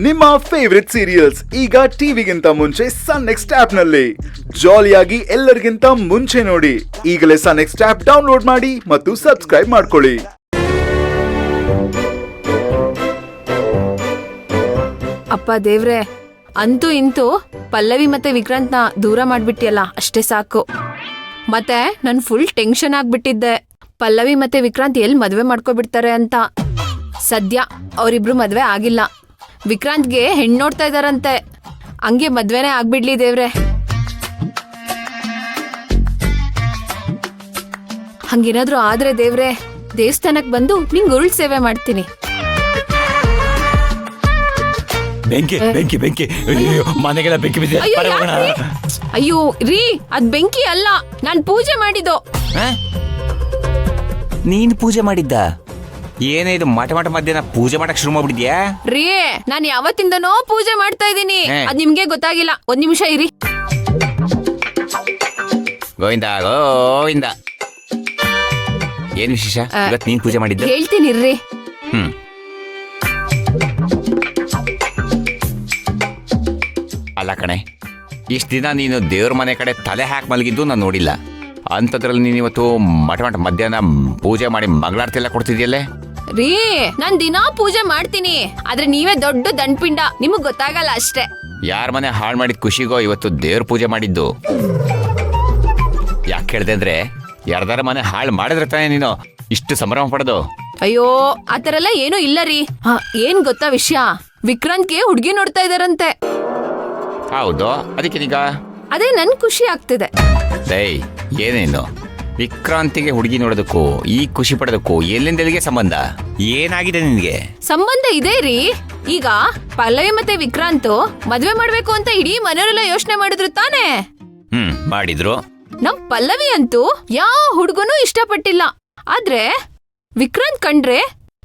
ನಿಮ್ಮ favourite serials ಈಗ ಟಿವಿಗಿಂತ ಮುಂಚೆ ಸನ್ ನೆಕ್ಸ್ಟ್ ಆಪ್ ನಲ್ಲಿ ಜಾಲಿಯಾಗಿ ಎಲ್ಲರಿಗಿಂತ ಮುಂಚೆ ನೋಡಿ. ಈಗಲೇ ಸನ್ ನೆಕ್ಸ್ಟ್ ಆಪ್ ಡೌನ್ಲೋಡ್ ಮಾಡಿ ಮತ್ತು ಸಬ್ಸ್ಕ್ರೈಬ್ ಮಾಡ್ಕೊಳ್ಳಿ. ಅಪ್ಪ ದೇವ್ರೆ, ಅಂತೂ ಇಂತೂ ಪಲ್ಲವಿ ಮತ್ತೆ ವಿಕ್ರಾಂತ್ನ ದೂರ ಮಾಡ್ಬಿಟ್ಟಿಯಲ್ಲ, ಅಷ್ಟೇ ಸಾಕು. ಮತ್ತೆ ನನ್ ಫುಲ್ ಟೆನ್ಷನ್ ಆಗ್ಬಿಟ್ಟಿದ್ದೆ, ಪಲ್ಲವಿ ಮತ್ತೆ ವಿಕ್ರಾಂತ್ ಎಲ್ಲಿ ಮದ್ವೆ ಮಾಡ್ಕೊಬಿಡ್ತಾರೆ ಅಂತ. ಸದ್ಯ ಅವರಿಬ್ರು ಮದ್ವೆ ಆಗಿಲ್ಲ, ವಿಕ್ರಾಂತ್ಗೆ ಹೆಣ್ಣು ನೋಡ್ತಾ ಇದಾರಂತೆ. ಹಂಗೆ ಮದ್ವೆನೇ ಆಗ್ಬಿಡ್ಲಿ ದೇವ್ರೆ. ಹಂಗೇನಾದ್ರೂ ಆದ್ರೆ ದೇವ್ರೆ, ದೇವಸ್ಥಾನಕ್ ಬಂದು ನಿಂಗ್ ಉರುಳ್ ಸೇವೆ ಮಾಡ್ತೀನಿ. ಬೆಂಕಿ ಬೆಂಕಿ ಬೆಂಕಿ, ಮನೆಗೆಲ್ಲ ಬೆಂಕಿ ಬಿದ್ದಿದೆ. ಅಯ್ಯೋ ರೀ, ಅದ್ ಬೆಂಕಿ ಅಲ್ಲ, ನಾನ್ ಪೂಜೆ ಮಾಡಿದ್ದು. ನೀನ್ ಪೂಜೆ ಮಾಡಿದ್ದ? ಏನೇ ಇದು ಮಠ ಮಧ್ಯಾಹ್ನ ಪೂಜೆ ಮಾಡಕ್ ಶುರು ಮಾಡ್ಬಿಟ್ಟಿದ್ಯಾ? ರೀ, ನಾನ್ ಯಾವತ್ತಿಂದನೋ ಪೂಜೆ ಮಾಡ್ತಾ ಇದೀನಿ, ಅದ್ ನಿಮ್ಗೆ ಗೊತ್ತಾಗಿಲ್ಲ. ಒಂದ್ ನಿಮಿಷ ಇರಿ. ಗೋವಿಂದ ಗೋವಿಂದ, ಏನ್ ವಿಶೇಷ ಇವತ್ತು ನೀನ್ ಪೂಜೆ ಮಾಡಿದ್ದ? ಹೇಳ್ತೀನಿ ಇರ್ರಿ. ಅಲ್ಲ ಕಣೆ, ಇಷ್ಟ ದಿನ ನೀನು ದೇವ್ರ ಮನೆ ಕಡೆ ತಲೆ ಹಾಕಿ ಮಲಗಿದ್ದು ನಾನು ನೋಡಿಲ್ಲ. ಅಂತದ್ರಲ್ಲಿ ನೀನ್ ಇವತ್ತು ಮಠ ಮಧ್ಯಾಹ್ನ ಪೂಜೆ ಮಾಡಿ ಮಂಗಳಾರತಿ ಎಲ್ಲ ಕೊಡ್ತಿದ್ಯಲ್ಲೇ? ರೀ, ನಾನ್ ದಿನಾ ಪೂಜೆ ಮಾಡ್ತೀನಿ, ಆದ್ರೆ ನೀವೇ ದೊಡ್ಡ ದಂಡ್ಪಿಂಡ, ನಿಮಗ್ ಗೊತ್ತಾಗಲ್ಲ ಅಷ್ಟೇ. ಯಾರ ಮನೆ ಹಾಳು ಮಾಡಿದ ಖುಷಿಗೋ ಇವತ್ತು ದೇವ್ರ ಪೂಜೆ ಮಾಡಿದ್ದು. ಯಾಕೆ ಹೇಳ್ದೆ ಅಂದ್ರೆ, ಯಾರ್ದಾರ ಮನೆ ಹಾಳು ಮಾಡಿದ್ರೆ ತಾನೇ ನೀನು ಇಷ್ಟು ಸಂಭ್ರಮ ಪಡೋದು. ಅಯ್ಯೋ, ಆತರ ಎಲ್ಲ ಏನೂ ಇಲ್ಲ ರೀ. ಏನ್ ಗೊತ್ತಾ ವಿಷಯ, ವಿಕ್ರಾಂತ್ಗೆ ಹುಡ್ಗಿ ನೋಡ್ತಾ ಇದಾರಂತೆ. ಹೌದು, ಅದಕ್ಕೇನೀಗ? ಅದೇ ನನ್ ಖುಷಿ ಆಗ್ತಿದೆ. ದೈ, ಏನೇನು ವಿಕ್ರಾಂತಿಗೆ ಹುಡುಗಿ ನೋಡೋದಕ್ಕೂ ಈ ಖುಷಿ ಪಡೋದಕ್ಕೂ ಎಲ್ಲಿಂದ ಎಲ್ಲಿಗೆ ಸಂಬಂಧ? ಏನಾಗಿದೆ ನಿನ್ಗೆ? ಸಂಬಂಧ ಇದೆ ರೀ. ಈಗ ಪಲ್ಲವಿ ಮತ್ತೆ ವಿಕ್ರಾಂತ್ ಮದ್ವೆ ಮಾಡ್ಬೇಕು ಅಂತ ಇಡೀ ಮನೆಯವರೆಲ್ಲ ಯೋಚನೆ ಮಾಡಿದ್ರು ತಾನೇ. ಮಾಡಿದ್ರು. ನಮ್ ಪಲ್ಲವಿ ಅಂತೂ ಯಾವ ಹುಡುಗನೂ ಇಷ್ಟಪಟ್ಟಿಲ್ಲ, ಆದ್ರೆ ವಿಕ್ರಾಂತ್ ಕಂಡ್ರೆ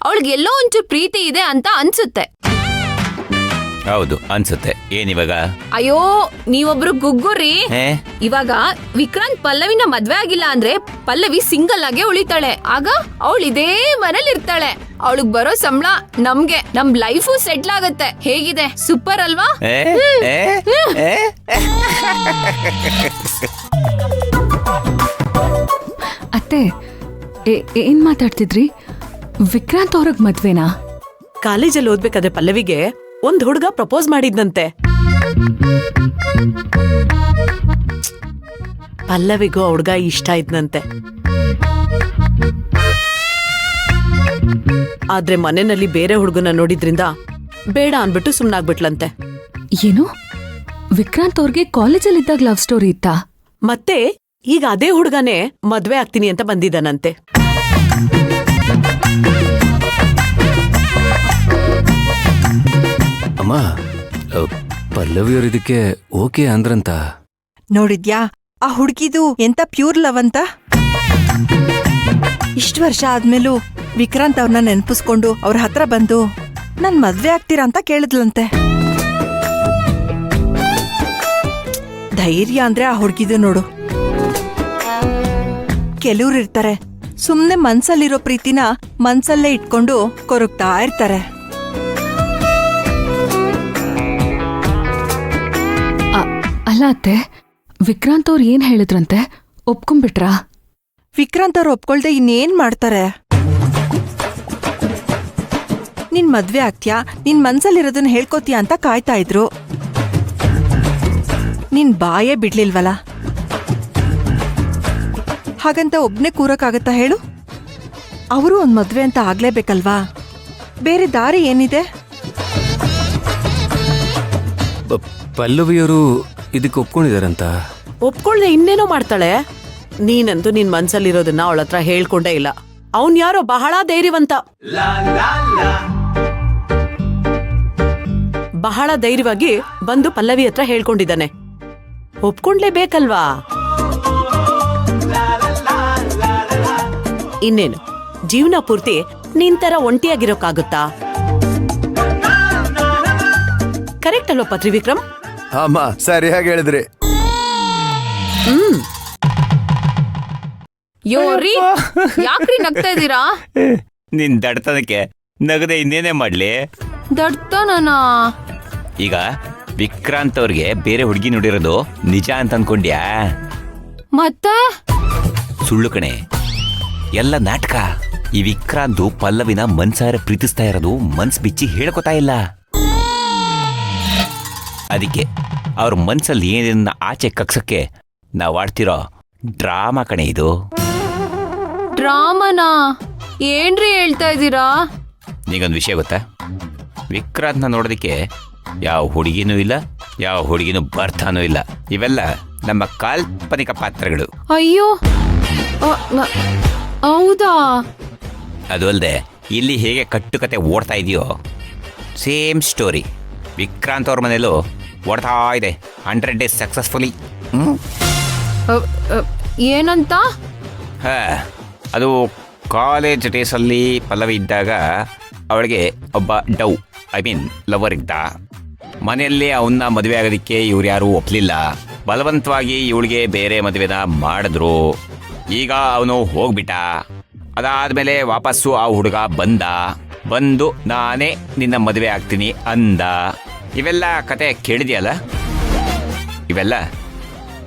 ಅವಳಿಗೆ ಎಲ್ಲೋ ಒಂಚೂರು ಪ್ರೀತಿ ಇದೆ ಅಂತ ಅನ್ಸುತ್ತೆ. ಹೌದು ಅನ್ಸುತ್ತೆ. ಏನಿವಾಗ? ಅಯ್ಯೋ, ನೀವೊಬ್ರು ಗುಗ್ಗುರಿ. ಇವಾಗ ವಿಕ್ರಾಂತ್ ಪಲ್ಲವಿನ ಮದ್ವೆ ಆಗಿಲ್ಲ ಅಂದ್ರೆ ಪಲ್ಲವಿ ಸಿಂಗಲ್ ಆಗೇ ಉಳಿತಾಳೆ. ಆಗ ಅವಳು ಇದೇ ಮನೇಲಿ ಇರ್ತಾಳೆ. ಅವಳಿಗೆ ಬರೋ ಸಂಬಳ ನಮ್ಗೆ, ನಮ್ ಲೈಫು ಸೆಟ್ಲ್ ಆಗತ್ತೆ. ಹೇಗಿದೆ? ಸೂಪರ್ ಅಲ್ವಾ? ಅತ್ತೆ, ಏನ್ ಮಾತಾಡ್ತಿದ್ರಿ? ವಿಕ್ರಾಂತ್ ಅವ್ರಿಗೆ ಮದ್ವೆನಾ? ಕಾಲೇಜಲ್ಲಿ ಓದ್ಬೇಕಾದ್ರೆ ಪಲ್ಲವಿಗೆ ಒಂದ್ ಹುಡುಗ ಪ್ರಪೋಸ್ ಮಾಡಿದ್ನಂತೆ. ಪಲ್ಲವಿಗೂ ಆ ಹುಡುಗ ಇಷ್ಟ ಇದ್ನಂತೆ. ಆದ್ರೆ ಮನೆಯಲ್ಲಿ ಬೇರೆ ಹುಡುಗನ ನೋಡಿದ್ರಿಂದ ಬೇಡ ಅನ್ಬಿಟ್ಟು ಸುಮ್ನಾಗ್ಬಿಟ್ಲಂತೆ. ಏನು, ವಿಕ್ರಾಂತ್ ಅವ್ರಿಗೆ ಕಾಲೇಜಲ್ಲಿ ಇದ್ದಾಗ ಲವ್ ಸ್ಟೋರಿ ಇತ್ತಾ? ಮತ್ತೆ ಈಗ ಅದೇ ಹುಡುಗನೇ ಮದ್ವೆ ಆಗ್ತೀನಿ ಅಂತ ಬಂದಿದ್ದಾನಂತೆ. ಅಮ್ಮ, ಪಲ್ಲವಿಯವರು ಇದಕ್ಕೆ ಓಕೆ ಅಂದ್ರಂತ. ನೋಡಿದ್ಯಾ ಆ ಹುಡುಗಿದು ಎಂತ ಪ್ಯೂರ್ ಲವ್ ಅಂತ? ಇಷ್ಟು ವರ್ಷ ಆದ್ಮೇಲೂ ವಿಕ್ರಾಂತ್ ಅವ್ರನ್ನ ನೆನಪಿಸ್ಕೊಂಡು ಅವ್ರ ಹತ್ರ ಬಂದು ನನ್ ಮದ್ವೆ ಆಗ್ತೀರಾ ಅಂತ ಕೇಳಿದ್ಲಂತೆ. ಧೈರ್ಯ ಅಂದ್ರೆ ಆ ಹುಡುಗಿದು ನೋಡು. ಕೆಲವ್ರು ಇರ್ತಾರೆ, ಸುಮ್ನೆ ಮನ್ಸಲ್ಲಿರೋ ಪ್ರೀತಿನ ಮನ್ಸಲ್ಲೇ ಇಟ್ಕೊಂಡು ಕೊರಗ್ತಾ ಇರ್ತಾರೆ. ಅಲ್ಲ ಅತ್ತೆ, ವಿಕ್ರಾಂತ್ ಅವ್ರು ಏನ್ ಹೇಳಿದ್ರಂತೆ? ಒಪ್ಕೊಂಡ್ಬಿಟ್ರಾ? ವಿಕ್ರಾಂತ್ ಅವ್ರು ಒಪ್ಕೊಳ್ದೆ ಇನ್ನೇನ್ ಮಾಡ್ತಾರೆ? ನಿನ್ ಮದ್ವೆ ಆಗ್ತ್ಯಾ, ನಿನ್ ಮನ್ಸಲ್ಲಿರೋದನ್ನ ಹೇಳ್ಕೋತೀಯ ಅಂತ ಕಾಯ್ತಾ ಇದ್ರು. ನಿನ್ ಬಾಯೇ ಬಿಡ್ಲಿಲ್ವಲ್ಲ, ಹಾಗಂತ ಒಬ್ನೇ ಕೂರಕ್ಕಾಗತ್ತಾ ಹೇಳು? ಅವರು ಒಂದ್ ಮದ್ವೆ ಅಂತ ಆಗ್ಲೇಬೇಕಲ್ವಾ? ಬೇರೆ ದಾರಿ ಏನಿದೆ? ಪಲ್ಲವಿಯವರು ಇದಕ್ಕೆ ಒಪ್ಕೊಂಡಿದಾರಂತ. ಒಪ್ಕೊಳ್ದೆ ಇನ್ನೇನೋ ಮಾಡ್ತಾಳೆ. ನೀನಂತೂ ನಿನ್ ಮನ್ಸಲ್ಲಿರೋದನ್ನ ಅವಳ ಹತ್ರ ಹೇಳ್ಕೊಂಡೇ ಇಲ್ಲ. ಅವನ್ ಯಾರೋ ಬಹಳ ಧೈರ್ಯವಂತ. ಬಹಳ ಧೈರ್ಯವಾಗಿ ಬಂದು ಪಲ್ಲವಿ ಹತ್ರ ಹೇಳ್ಕೊಂಡಿದ್ದಾನೆ. ಒಪ್ಕೊಂಡ್ಲೇಬೇಕಲ್ವಾ? ಇನ್ನೇನು, ಜೀವನ ಪೂರ್ತಿ ನಿಂತರ ಒಂಟಿಯಾಗಿರೋಕ್ಕಾಗುತ್ತಾ? ಕರೆಕ್ಟ್ ಅಲ್ವಾ ಪತ್ರಿ ವಿಕ್ರಮ್? ಅಮ್ಮ, ಸರಿಯಾಗಿ ಹೇಳಿದ್ರಿ. ಯೋರಿ, ಯಾಕ್ರಿ ನಗ್ತಾ ಇದ್ದೀರಾ? ನಿನ್ ದಡ್ತನಕ್ಕೆ ನಗದೆ ಇನ್ನೇನೇ ಮಾಡ್ಲಿ? ದಡ್ತಾನಾ? ಈಗ ವಿಕ್ರಾಂತ್ ಅವ್ರಿಗೆ ಬೇರೆ ಹುಡುಗಿ ನೋಡಿರೋದು ನಿಜ ಅಂತ ಅನ್ಕೊಂಡ್ಯಾ? ಮತ್ತೆ ಸುಳ್ಳು ಕಣೆ, ಎಲ್ಲ ನಾಟಕ. ಈ ವಿಕ್ರಾಂತು ಪಲ್ಲವಿನ ಮನ್ಸಾರೆ ಪ್ರೀತಿಸ್ತಾ ಇರೋದು ಮನ್ಸ್ ಬಿಚ್ಚಿ ಹೇಳ್ಕೊತಾ ಇಲ್ಲ. ಅದಕ್ಕೆ ಅವ್ರ ಮನ್ಸಲ್ಲಿ ಏನೇನ ಆಚೆ ಕಗ್ಸಕ್ಕೆ ನಾವು ಆಡ್ತಿರೋ ಡ್ರಾಮಾ ಕಣೆ ಇದು. ಡ್ರಾಮನಾ? ಏನ್ರಿ ಹೇಳ್ತಾ ಇದ್ದೀರಾ? ನೀಗೊಂದು ವಿಷಯ ಗೊತ್ತಾ? ವಿಕ್ರಾಂತ್ನ ನೋಡೋದಕ್ಕೆ ಯಾವ ಹುಡುಗಿನೂ ಇಲ್ಲ, ಯಾವ ಹುಡುಗಿನೂ ಬರ್ತಾನೂ ಇಲ್ಲ. ಇವೆಲ್ಲ ನಮ್ಮ ಕಾಲ್ಪನಿಕ ಪಾತ್ರಗಳು. ಅಯ್ಯೋ, ಹೌದಾ? ಅದು ಅಲ್ಲದೆ ಇಲ್ಲಿ ಹೇಗೆ ಕಟ್ಟುಕತೆ ಓಡ್ತಾ ಇದೆಯೋ ಸೇಮ್ ಸ್ಟೋರಿ ವಿಕ್ರಾಂತ್ ಅವ್ರ ಮನೇಲೂ ಓಡ್ತಾ ಇದೆ. 100 days ಸಕ್ಸಸ್ಫುಲಿ. ಏನಂತ? ಅದು ಕಾಲೇಜ್ ಡೇಸಲ್ಲಿ ಪಲ್ಲವಿ ಇದ್ದಾಗ ಅವಳಿಗೆ ಒಬ್ಬ ಲವರ್ ಇದ್ದ. ಮನೆಯಲ್ಲಿ ಅವನ್ನ ಮದುವೆ ಆಗೋದಕ್ಕೆ ಇವ್ರು ಯಾರೂ ಒಪ್ಪಲಿಲ್ಲ. ಬಲವಂತವಾಗಿ ಇವಳಿಗೆ ಬೇರೆ ಮದುವೆನ ಮಾಡಿದ್ರು. ಈಗ ಅವನು ಹೋಗ್ಬಿಟ್ಟ. ಅದಾದ್ಮೇಲೆ ವಾಪಸ್ಸು ಆ ಹುಡುಗ ಬಂದು ನಾನೇ ನಿನ್ನ ಮದುವೆ ಆಗ್ತೀನಿ ಅಂದ. ಇವೆಲ್ಲ ಕತೆ ಕೇಳಿದ್ಯಲ್ಲ? ಇವೆಲ್ಲ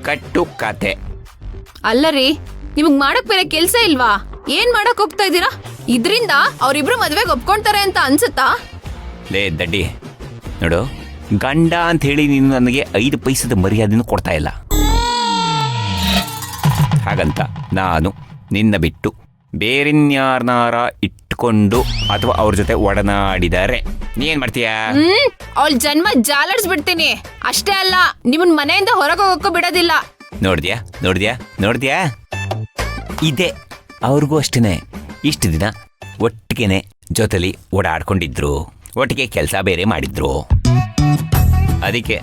ಕಟ್ಟು ಕತೆ. ಅಲ್ಲರಿ, ನಿಮಗ್ ಮಾಡಕ್ ಬೇರೆ ಕೆಲ್ಸ ಇಲ್ವಾ? ಏನ್ ಮಾಡಕ್ ಹೋಗ್ತಾ ಇದ್ದೀರಾ? ಇದ್ರಿಂದ ಅವ್ರಿಬ್ರು ಮದ್ವೆಗೆ ಒಪ್ಕೊಂತಾರೆ ಅಂತ ಅನ್ಸುತ್ತಾ? ಲೇ ದಡ್ಡಿ, ನೋಡು, ಗಂಡ ಅಂತ ಹೇಳಿ ನೀನು ನನಗೆ 5 ಪೈಸದ ಮರ್ಯಾದೆನೂ ಕೊಡ್ತಾ ಇಲ್ಲ. ಹಾಗಂತ ನಾನು ನಿನ್ನ ಬಿಟ್ಟು ಬೇರಿನ್ಯಾರನಾರ ಇಟ್ಕೊಂಡು ಅಥವಾ ಅವ್ರ ಜೊತೆ ಒಡನಾಡಿದರೆ ನೀ ಏನ್ ಮಾಡ್ತೀಯಾ? ಅವಳ ಜನ್ಮ ಜಾಲಡ್ಸ್ಬಿಡ್ತೀನಿ. ಅಷ್ಟೇ ಅಲ್ಲ, ನಿಮ್ಮನ್ ಮನೆಯಿಂದ ಹೊರಗೆ ಹೋಗಕ್ಕೂ ಬಿಡೋದಿಲ್ಲ. ನೋಡ್ದ್ಯಾ? ಇದೆ, ಅವ್ರಿಗೂ ಅಷ್ಟೇನೆ. ಇಷ್ಟು ದಿನ ಒಟ್ಟಿಗೆನೆ ಜೊತೆಲಿ ಓಡಾಡ್ಕೊಂಡಿದ್ರು, ಒಟ್ಟಿಗೆ ಕೆಲಸ ಬೇರೆ ಮಾಡಿದ್ರು. ಅದಕ್ಕೆ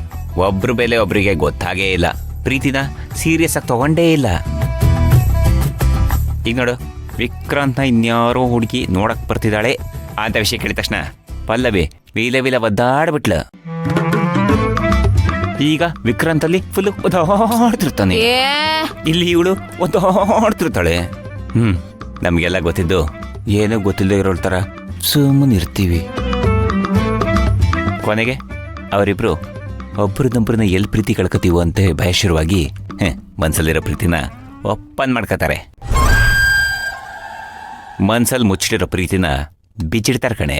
ಒಬ್ರು ಬೆಲೆ ಒಬ್ರಿಗೆ ಗೊತ್ತಾಗೇ ಇಲ್ಲ. ಪ್ರೀತಿನ ಸೀರಿಯಸ್ ಆಗಿ ತಗೊಂಡೇ ಇಲ್ಲ. ಈಗ ನೋಡು, ವಿಕ್ರಾಂತ್ನ ಇನ್ಯಾರೋ ಹುಡುಗಿ ನೋಡಕ್ ಬರ್ತಿದ್ದಾಳೆ ಅಂತ ವಿಷಯ ಕೇಳಿದ ತಕ್ಷಣ ಪಲ್ಲವಿ ವಿಲ ಒದ್ದಾಡ್ಬಿಟ್ಲ. ಈಗ ವಿಕ್ರಾಂತಲ್ಲಿ ಫುಲ್ ಒದ್ದಾಡ್ತಿರ್ತಾನೆ, ಇಲ್ಲಿ ಇವಳು ಒದ್ದಾಡ್ತಿರ್ತಾಳೆ. ನಮಗೆಲ್ಲ ಗೊತ್ತಿದ್ದು ಏನೋ ಗೊತ್ತಿಲ್ಲದೆ ಇರೋಳ ಥರ ಸುಮ್ಮನೆ ಇರ್ತೀವಿ. ಕೊನೆಗೆ ಅವರಿಬ್ರು ಒಬ್ಬರನ್ನೊಬ್ಬರನ್ನ ಎಲ್ಲಿ ಪ್ರೀತಿ ಕಳ್ಕೊತೀವೋ ಅಂತ ಭಯ ಶುರುವಾಗಿ ಮನ್ಸಲ್ಲಿರೋ ಪ್ರೀತಿನ ಒಪ್ಪನ್ ಮಾಡ್ಕೋತಾರೆ. ಮನ್ಸಲ್ಲಿ ಮುಚ್ಚಿಟ್ಟಿರೋ ಪ್ರೀತಿನ ಬಿಚ್ಚಿಡ್ತಾರೆ ಕಣೆ.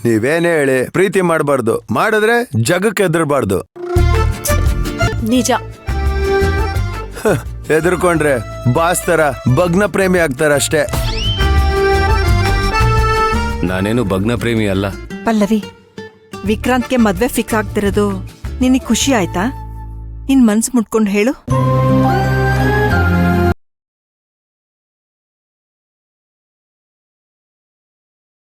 ನೀವೇನೇ ಹೇಳಿ ಪ್ರೀತಿ ಮಾಡಬಾರ್ದು, ಮಾಡಿದ್ರೆ ಜಗಕ್ಕೆ ಹೆದರ್ಬಾರ್ದು. ನಿಜ. ಹೆದರ್ಕೊಂಡ್ರೆ ಬಾಸ್ ತರ ಭಗ್ನ ಪ್ರೇಮಿ ಆಗ್ತಾರ ಅಷ್ಟೇ. ನಾನೇನು ಭಗ್ನ ಪ್ರೇಮಿ ಅಲ್ಲ. ಪಲ್ಲವಿ, ವಿಕ್ರಾಂತ್ಗೆ ಮದ್ವೆ ಫಿಕ್ಸ್ ಆಗ್ತಿರೋದು ನಿನಗೆ ಖುಷಿ ಆಯ್ತಾ? ನಿನ್ ಮನ್ಸು ಮುಟ್ಕೊಂಡು ಹೇಳು.